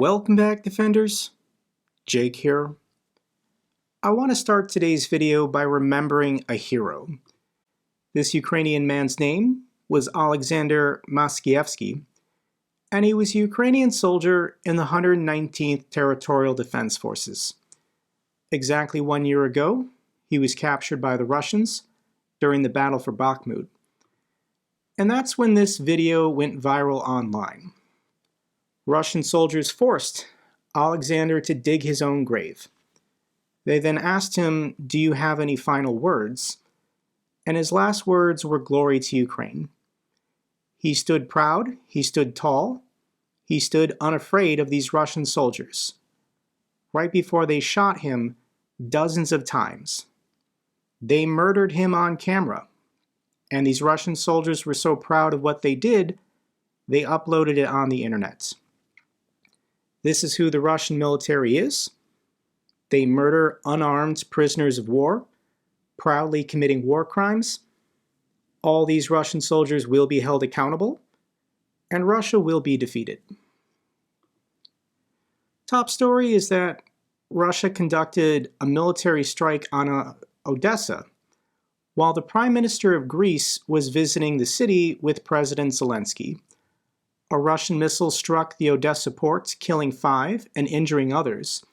Welcome back, Defenders. Jake here. I want to start today's video by remembering a hero. This Ukrainian man's name was Alexander Maskievsky, and he was a Ukrainian soldier in the 119th Territorial Defense Forces. Exactly 1 year ago, he was captured by the Russians during the Battle for Bakhmut. And that's when this video went viral online. Russian soldiers forced Alexander to dig his own grave. They then asked him, "Do you have any final words?" And his last words were "Glory to Ukraine." He stood proud, he stood tall, he stood unafraid of these Russian soldiers. Right before they shot him dozens of times. They murdered him on camera. And these Russian soldiers were so proud of what they did, they uploaded it on the internet. This is who the Russian military is. They murder unarmed prisoners of war, proudly committing war crimes. All these Russian soldiers will be held accountable, and Russia will be defeated. Top story is that Russia conducted a military strike on Odessa, while the Prime Minister of Greece was visiting the city with President Zelensky. A Russian missile struck the Odessa port, killing 5 and injuring others,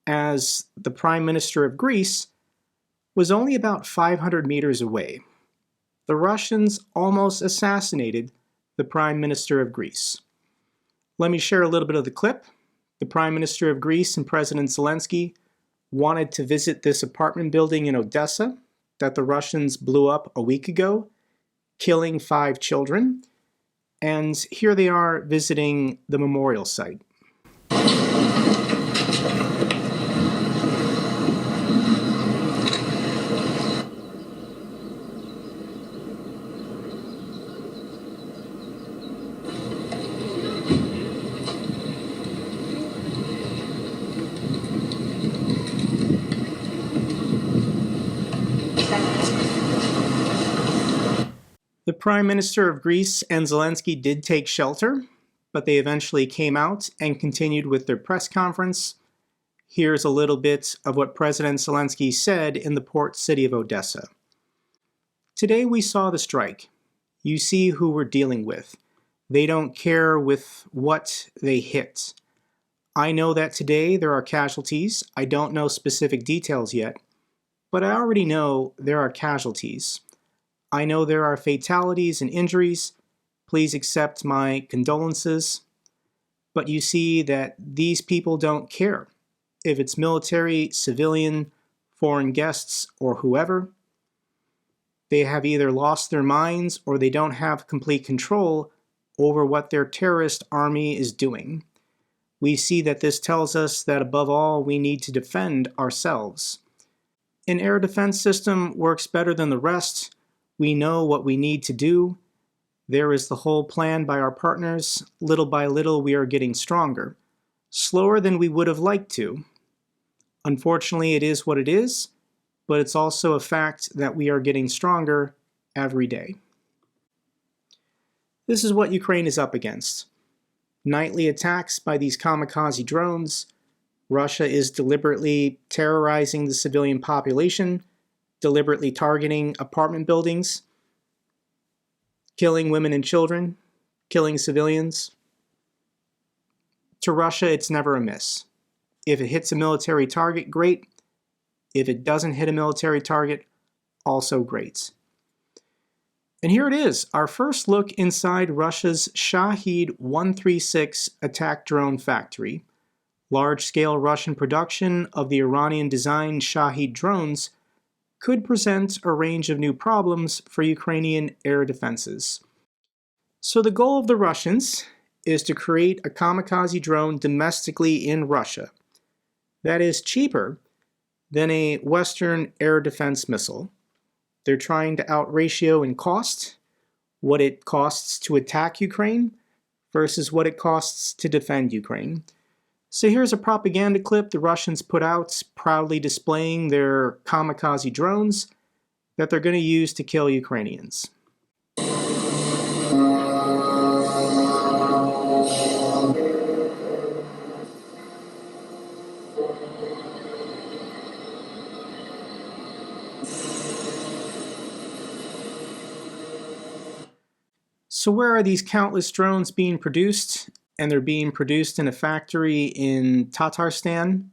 as the Prime Minister of Greece was only about 500 meters away. The Russians almost assassinated the Prime Minister of Greece. Let me share a little bit of the clip. The Prime Minister of Greece and President Zelensky wanted to visit this apartment building in Odessa that the Russians blew up a week ago, killing 5 children. And here they are visiting the memorial site. The Prime Minister of Greece and Zelensky did take shelter, but they eventually came out and continued with their press conference. Here's a little bit of what President Zelensky said in the port city of Odessa. Today we saw the strike. You see who we're dealing with. They don't care with what they hit. I know that today there are casualties. I don't know specific details yet, but I already know there are casualties. I know there are fatalities and injuries. Please accept my condolences. But you see that these people don't care if it's military, civilian, foreign guests, or whoever. They have either lost their minds or they don't have complete control over what their terrorist army is doing. We see that this tells us that above all, we need to defend ourselves. An air defense system works better than the rest. We know what we need to do. There is the whole plan by our partners. Little by little, we are getting stronger. Slower than we would have liked to. Unfortunately, it is what it is, but it's also a fact that we are getting stronger every day. This is what Ukraine is up against. Nightly attacks by these kamikaze drones. Russia is deliberately terrorizing the civilian population, deliberately targeting apartment buildings, killing women and children, killing civilians. To Russia, it's never a miss. If it hits a military target, great. If it doesn't hit a military target, also great. And here it is, our first look inside Russia's Shahed 136 attack drone factory. Large-scale Russian production of the Iranian-designed Shahed drones could present a range of new problems for Ukrainian air defenses. So the goal of the Russians is to create a kamikaze drone domestically in Russia that is cheaper than a Western air defense missile. They're trying to out-ratio in cost what it costs to attack Ukraine versus what it costs to defend Ukraine. So here's a propaganda clip the Russians put out, proudly displaying their kamikaze drones that they're going to use to kill Ukrainians. So where are these countless drones being produced? And they're being produced in a factory in Tatarstan.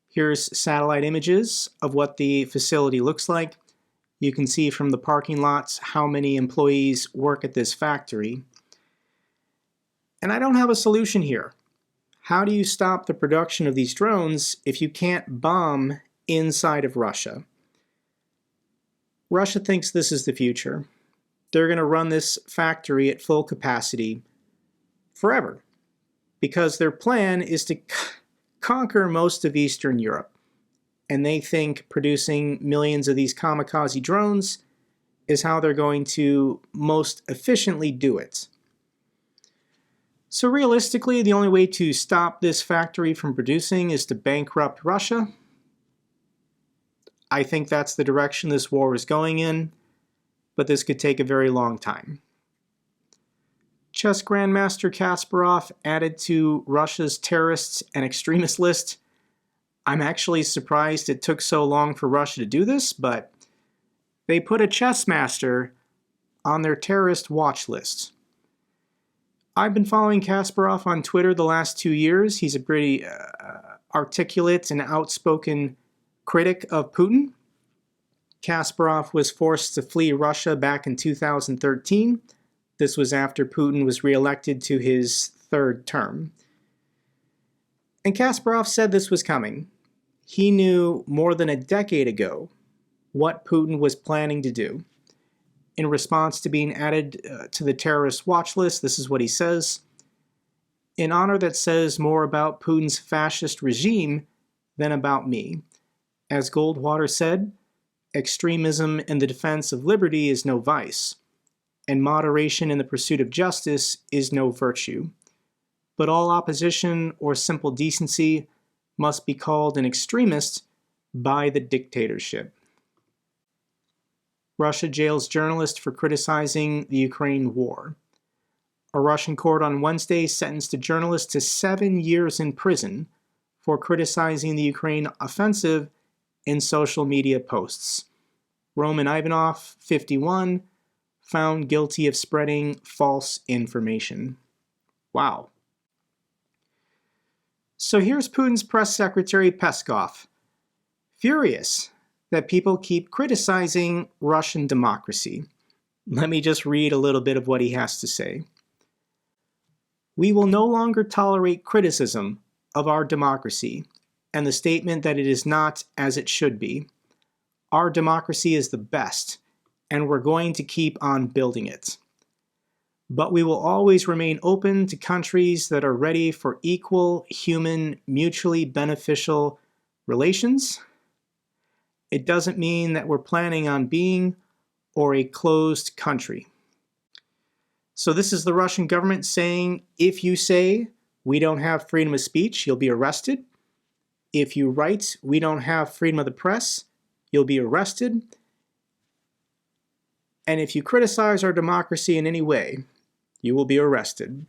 Here's satellite images of what the facility looks like. You can see from the parking lots how many employees work at this factory. And I don't have a solution here. How do you stop the production of these drones if you can't bomb inside of Russia? Russia thinks this is the future. They're going to run this factory at full capacity forever because their plan is to conquer most of Eastern Europe. And they think producing millions of these kamikaze drones is how they're going to most efficiently do it. So realistically, the only way to stop this factory from producing is to bankrupt Russia. I think that's the direction this war is going in, but this could take a very long time. Chess Grandmaster Kasparov added to Russia's terrorists and extremists list. I'm actually surprised it took so long for Russia to do this, but they put a chess master on their terrorist watch list. I've been following Kasparov on Twitter the last 2 years. He's a pretty articulate and outspoken critic of Putin. Kasparov was forced to flee Russia back in 2013. This was after Putin was reelected to his third term. And Kasparov said this was coming. He knew more than a decade ago what Putin was planning to do. In response to being added to the terrorist watch list, this is what he says: "An honor that says more about Putin's fascist regime than about me. As Goldwater said, extremism in the defense of liberty is no vice, and moderation in the pursuit of justice is no virtue. But all opposition or simple decency must be called an extremist by the dictatorship." Russia jails journalist for criticizing the Ukraine war. A Russian court on Wednesday sentenced a journalist to 7 years in prison for criticizing the Ukraine offensive in social media posts. Roman Ivanov, 51, found guilty of spreading false information. Wow. So here's Putin's press secretary Peskov, furious that people keep criticizing Russian democracy. Let me just read a little bit of what he has to say. "We will no longer tolerate criticism of our democracy and the statement that it is not as it should be. Our democracy is the best, and we're going to keep on building it. But we will always remain open to countries that are ready for equal, human, mutually beneficial relations. It doesn't mean that we're planning on being or a closed country." So this is the Russian government saying, if you say we don't have freedom of speech, you'll be arrested. If you write we don't have freedom of the press, you'll be arrested. And if you criticize our democracy in any way, you will be arrested.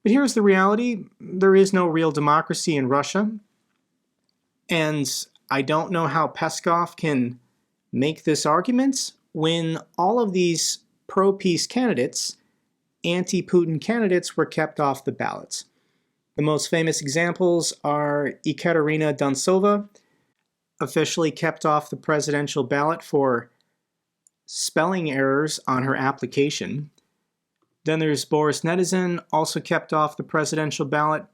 But here's the reality. There is no real democracy in Russia. And I don't know how Peskov can make this argument when all of these pro-peace candidates, anti-Putin candidates, were kept off the ballot. The most famous examples are Ekaterina Dontsova, officially kept off the presidential ballot for spelling errors on her application. Then there's Boris Netizin, also kept off the presidential ballot.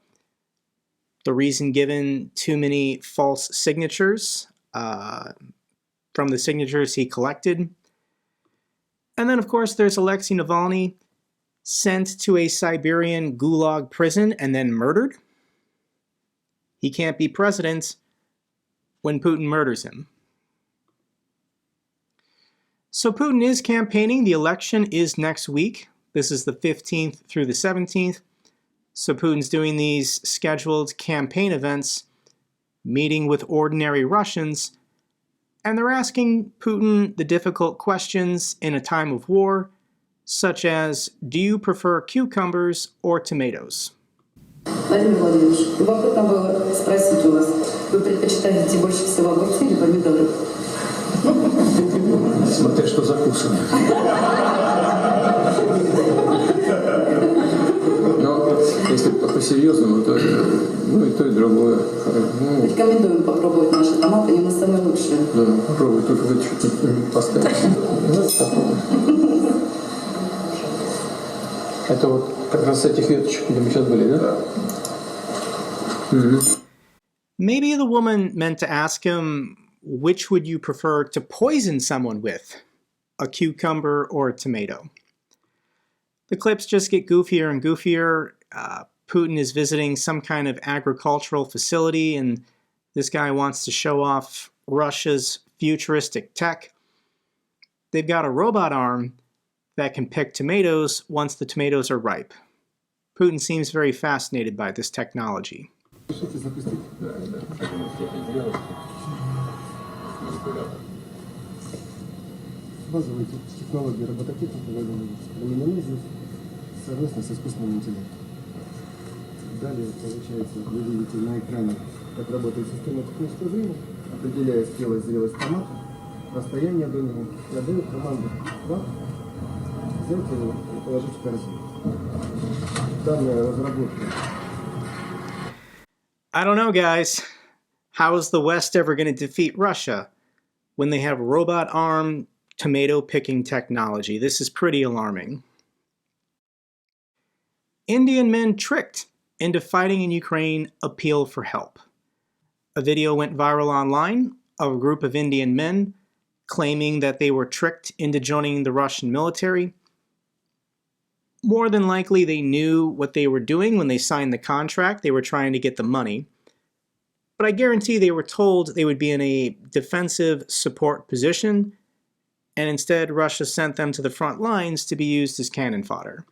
The reason given: too many false signatures from the signatures he collected. And then, of course, there's Alexei Navalny, sent to a Siberian gulag prison and then murdered. He can't be president when Putin murders him. So Putin is campaigning. The election is next week. This is the 15th through the 17th. So Putin's doing these scheduled campaign events, meeting with ordinary Russians, and they're asking Putin the difficult questions in a time of war, such as, do you prefer cucumbers or tomatoes? Владимир Владимирович, любопытно было спросить у вас, вы предпочитаете больше всего огурцы или помидоры? Смотря что закусано. Но если по-серьезному, то и то, и другое. Рекомендуем попробовать наши томаты, они у нас самые лучшие. Да, попробуй, только вы чуть-чуть поставите. Это вот как раз с этих веточек, где мы сейчас были, да? Maybe the woman meant to ask him, which would you prefer to poison someone with, a cucumber or a tomato? The clips just get goofier and goofier. Putin is visiting some kind of agricultural facility, and this guy wants to show off Russia's futuristic tech. They've got a robot arm that can pick tomatoes once the tomatoes are ripe. Putin seems very fascinated by this technology. Базовые технологии робототипа применены здесь совместно с искусственным интеллектом. Далее, получается, вы видите на экране, как работает система технического зрения, определяя зрелость томата, расстояние до него, я даю команду вам взять его и положить в корзину. Данная разработка. I don't know, guys. How is the West ever going to defeat Russia when they have robot-armed tomato picking technology? This is pretty alarming. Indian men tricked into fighting in Ukraine appeal for help. A video went viral online of a group of Indian men claiming that they were tricked into joining the Russian military. More than likely, they knew what they were doing when they signed the contract. They were trying to get the money. But I guarantee they were told they would be in a defensive support position, and instead Russia sent them to the front lines to be used as cannon fodder.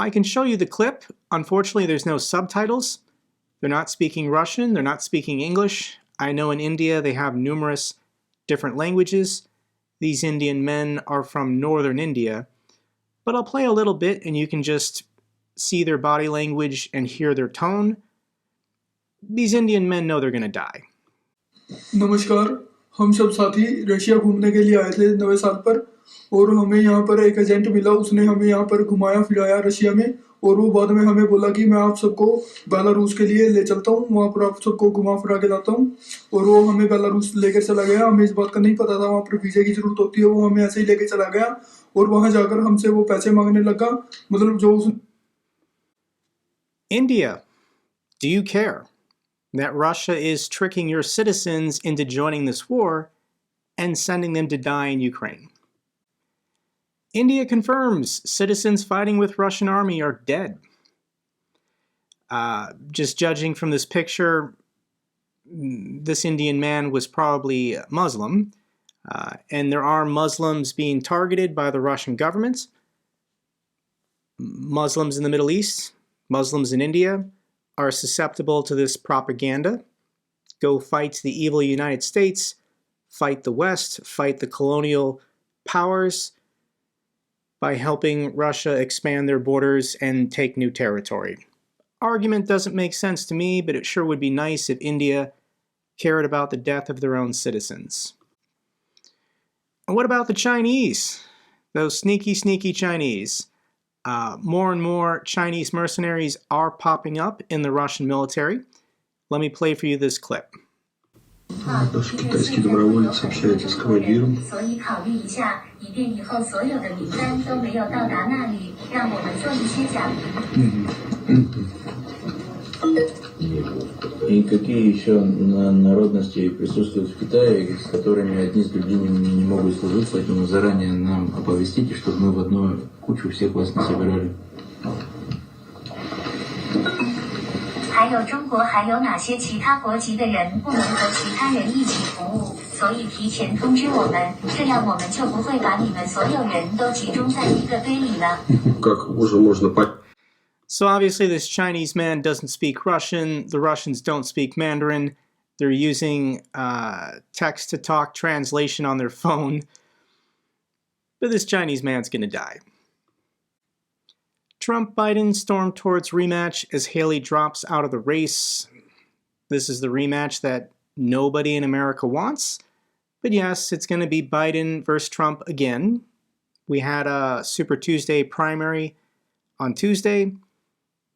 I can show you the clip. Unfortunately, there's no subtitles. They're not speaking Russian, they're not speaking English. I know in India they have numerous different languages. These Indian men are from northern India. But I'll play a little bit and you can just see their body language and hear their tone. These Indian men know they're going to die. नमस्कार, हम सब साथी Russia घूमने के लिए आए थे नए साल पर और हमें यहाँ पर एक एजेंट मिला। उसने हमें यहाँ पर घुमाया फिराया रशिया में और वो बाद में हमें बोला कि मैं आप सबको बेलारूस के लिए ले चलता हूँ, वहाँ पर आप सबको घुमा फिरा के लाता हूँ। और वो हमें बेलारूस लेकर चला गया। हमें इस बात का नहीं पता था वहाँ पर वीज़ा की ज़रूरत होती है। वो हमें ऐसे ही लेकर चला गया और वहाँ जाकर हमसे वो पैसे मांगने लगा। मतलब जो उस India, do you care that Russia is tricking your citizens into joining this war and sending them to die in Ukraine? India confirms citizens fighting with Russian army are dead. Just judging from this picture, this Indian man was probably Muslim, and there are Muslims being targeted by the Russian government. Muslims in the Middle East, Muslims in India are susceptible to this propaganda. Go fight the evil United States, fight the West, fight the colonial powers by helping Russia expand their borders and take new territory. Argument doesn't make sense to me, but it sure would be nice if India cared about the death of their own citizens. And what about the Chinese? Those sneaky, sneaky Chinese. More and more Chinese mercenaries are popping up in the Russian military. Let me play for you this clip. Наш китайский доброволец общается с командиром. И какие еще народности присутствуют в Китае, с которыми одни с другими не могут служить, поэтому заранее нам оповестите, чтобы мы в одну кучу всех вас не собирали. 还有中国还有哪些其他国籍的人不能和其他人一起服务，所以提前通知我们，这样我们就不会把你们所有人都集中在一个堆里了。 Как уже можно понять? So obviously this Chinese man doesn't speak Russian, the Russians don't speak Mandarin, they're using text-to-talk translation on their phone, but this Chinese man's gonna die. Trump-Biden storm towards rematch as Haley drops out of the race. This is the rematch that nobody in America wants. But yes, it's going to be Biden versus Trump again. We had a Super Tuesday primary on Tuesday.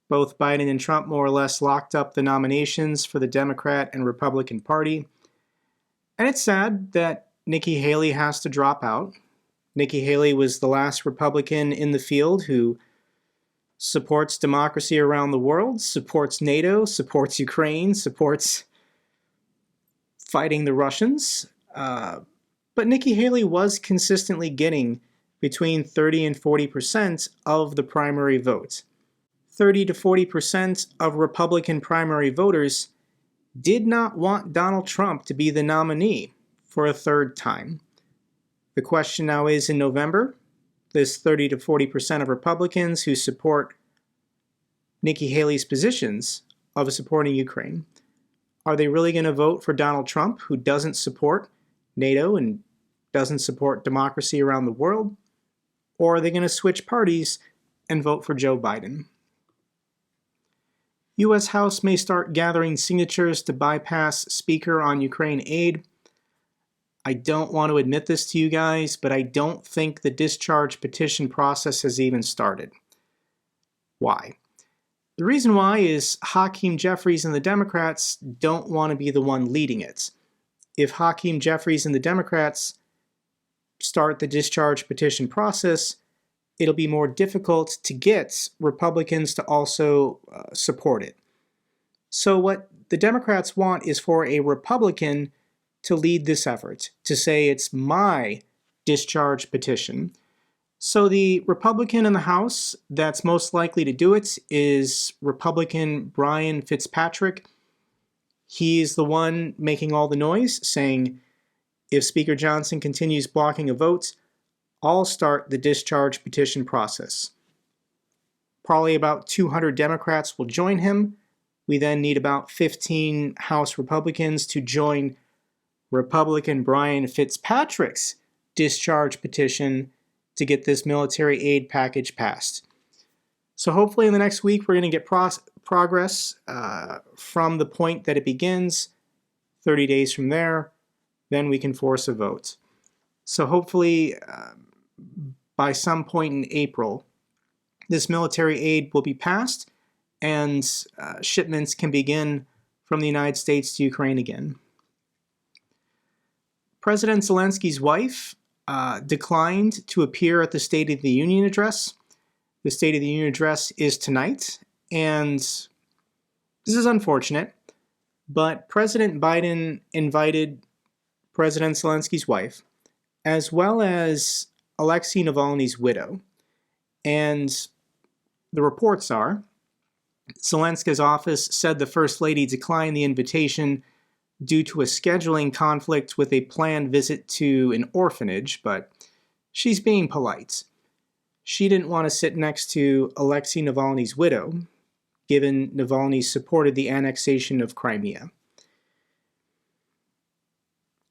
Both Biden and Trump more or less locked up the nominations for the Democrat and Republican Party. And it's sad that Nikki Haley has to drop out. Nikki Haley was the last Republican in the field who supports democracy around the world, supports NATO, supports Ukraine, supports fighting the Russians. But Nikki Haley was consistently getting between 30 and 40% of the primary vote. 30 to 40% of Republican primary voters did not want Donald Trump to be the nominee for a third time. The question now is, in November, this 30 to 40% of Republicans who support Nikki Haley's positions of supporting Ukraine, are they really going to vote for Donald Trump, who doesn't support NATO and doesn't support democracy around the world? Or are they going to switch parties and vote for Joe Biden? U.S. House may start gathering signatures to bypass Speaker on Ukraine aid. I don't want to admit this to you guys, but I don't think the discharge petition process has even started. Why? The reason why is Hakeem Jeffries and the Democrats don't want to be the one leading it. If Hakeem Jeffries and the Democrats start the discharge petition process, it'll be more difficult to get Republicans to also support it. So what the Democrats want is for a Republican to lead this effort, to say it's my discharge petition. So the Republican in the House that's most likely to do it is Republican Brian Fitzpatrick. He's the one making all the noise, saying, if Speaker Johnson continues blocking a vote, I'll start the discharge petition process. Probably about 200 Democrats will join him. We then need about 15 House Republicans to join Republican Brian Fitzpatrick's discharge petition to get this military aid package passed. So hopefully in the next week we're going to get progress from the point that it begins, 30 days from there, then we can force a vote. So hopefully by some point in April, this military aid will be passed and shipments can begin from the United States to Ukraine again. President Zelensky's wife declined to appear at the State of the Union address. The State of the Union address is tonight, and this is unfortunate, but President Biden invited President Zelensky's wife, as well as Alexei Navalny's widow. And the reports are, Zelensky's office said the First Lady declined the invitation due to a scheduling conflict with a planned visit to an orphanage, but she's being polite. She didn't want to sit next to Alexei Navalny's widow, given Navalny supported the annexation of Crimea.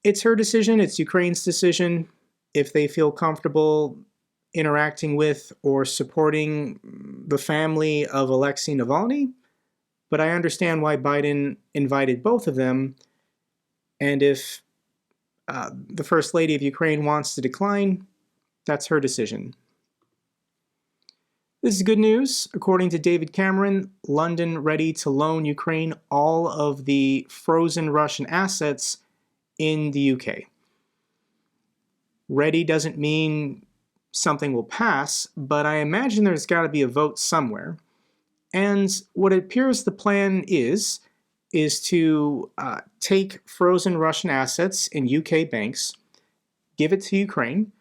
It's her decision, it's Ukraine's decision, if they feel comfortable interacting with or supporting the family of Alexei Navalny, but I understand why Biden invited both of them, and if the First Lady of Ukraine wants to decline, that's her decision. This is good news. According to David Cameron, London ready to loan Ukraine all of the frozen Russian assets in the UK. Ready doesn't mean something will pass, but I imagine there's got to be a vote somewhere. And what it appears the plan is to take frozen Russian assets in UK banks, give it to Ukraine.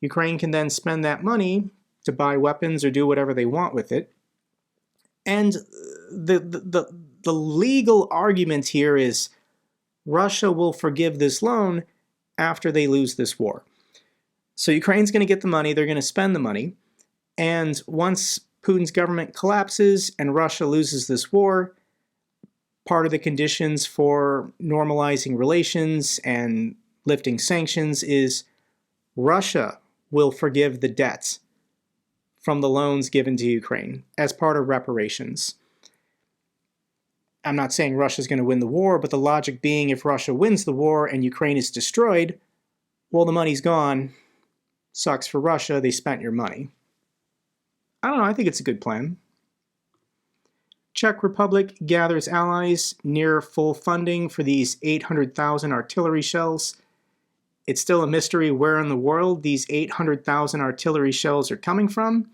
Ukraine can then spend that money to buy weapons or do whatever they want with it. And the legal argument here is Russia will forgive this loan after they lose this war. So Ukraine's going to get the money, they're going to spend the money, and once Putin's government collapses and Russia loses this war, part of the conditions for normalizing relations and lifting sanctions is Russia will forgive the debt from the loans given to Ukraine as part of reparations. I'm not saying Russia's going to win the war, but the logic being if Russia wins the war and Ukraine is destroyed, well, the money's gone. Sucks for Russia, they spent your money. I don't know, I think it's a good plan. Czech Republic gathers allies near full funding for these 800,000 artillery shells. It's still a mystery where in the world these 800,000 artillery shells are coming from.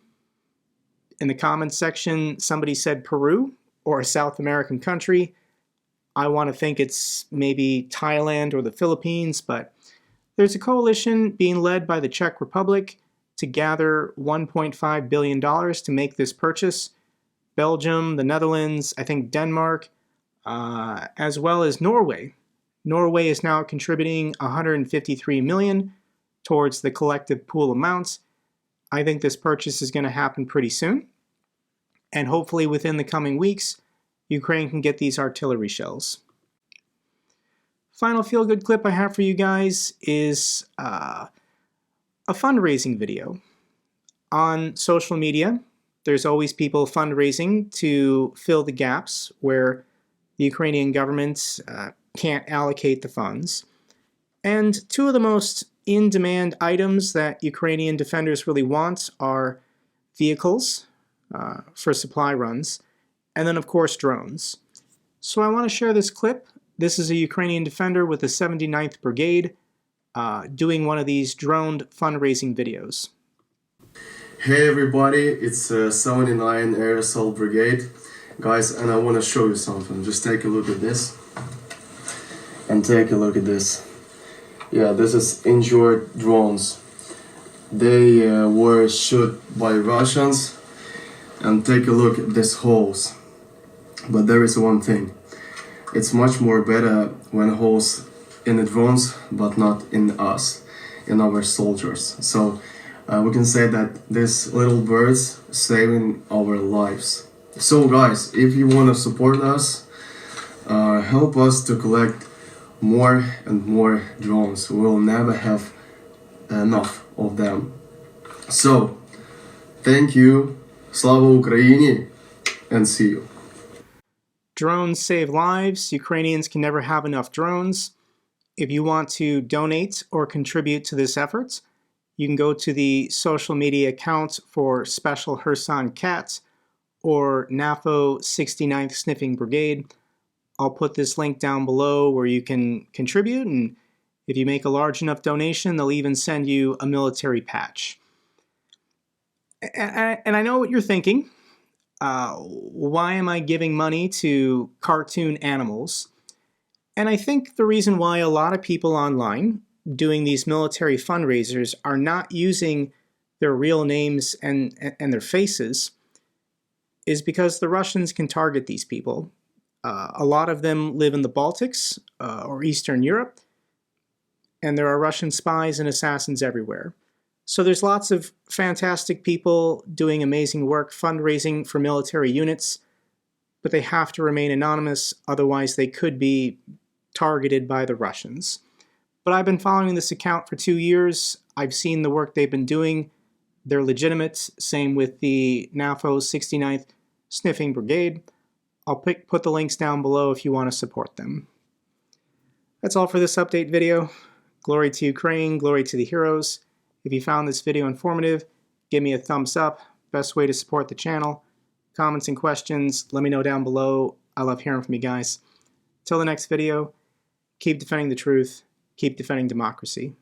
In the comments section, somebody said Peru, or a South American country. I want to think it's maybe Thailand or the Philippines, but there's a coalition being led by the Czech Republic to gather $1.5 billion to make this purchase. Belgium, the Netherlands, I think Denmark, as well as Norway. Norway is now contributing $153 million towards the collective pool amounts. I think this purchase is going to happen pretty soon. And hopefully within the coming weeks, Ukraine can get these artillery shells. Final feel-good clip I have for you guys is a fundraising video. On social media, there's always people fundraising to fill the gaps where the Ukrainian government can't allocate the funds. And two of the most in-demand items that Ukrainian defenders really want are vehicles for supply runs, and then of course drones. So I want to share this clip. This is a Ukrainian defender with the 79th Brigade doing one of these droned fundraising videos. Hey everybody, it's 79 Air Assault Brigade. Guys, and I want to show you something. Just take a look at this. And take a look at this. Yeah, this is injured drones. They were shot by Russians. And take a look at these holes. But there is one thing. It's much more better when holes in the drones, but not in us, in our soldiers. So we can say that these little birds saving our lives. So guys, if you want to support us, help us to collect more and more drones. We will never have enough of them. So, thank you. Slava Ukraini, and see you. Drones save lives. Ukrainians can never have enough drones. If you want to donate or contribute to this effort, you can go to the social media account for Special Kherson Cat or NAFO 69th Sniffing Brigade. I'll put this link down below where you can contribute, and if you make a large enough donation, they'll even send you a military patch. And I know what you're thinking. Why am I giving money to cartoon animals? And I think the reason why a lot of people online doing these military fundraisers are not using their real names and their faces is because the Russians can target these people. A lot of them live in the Baltics or Eastern Europe, and there are Russian spies and assassins everywhere. So there's lots of fantastic people doing amazing work fundraising for military units, but they have to remain anonymous, otherwise they could be targeted by the Russians. But I've been following this account for 2 years. I've seen the work they've been doing. They're legitimate. Same with the NAFO 69th Sniffing Brigade. I'll put the links down below if you want to support them. That's all for this update video. Glory to Ukraine, glory to the heroes. If you found this video informative, give me a thumbs up. Best way to support the channel. Comments and questions, let me know down below. I love hearing from you guys. Till the next video, keep defending the truth, keep defending democracy.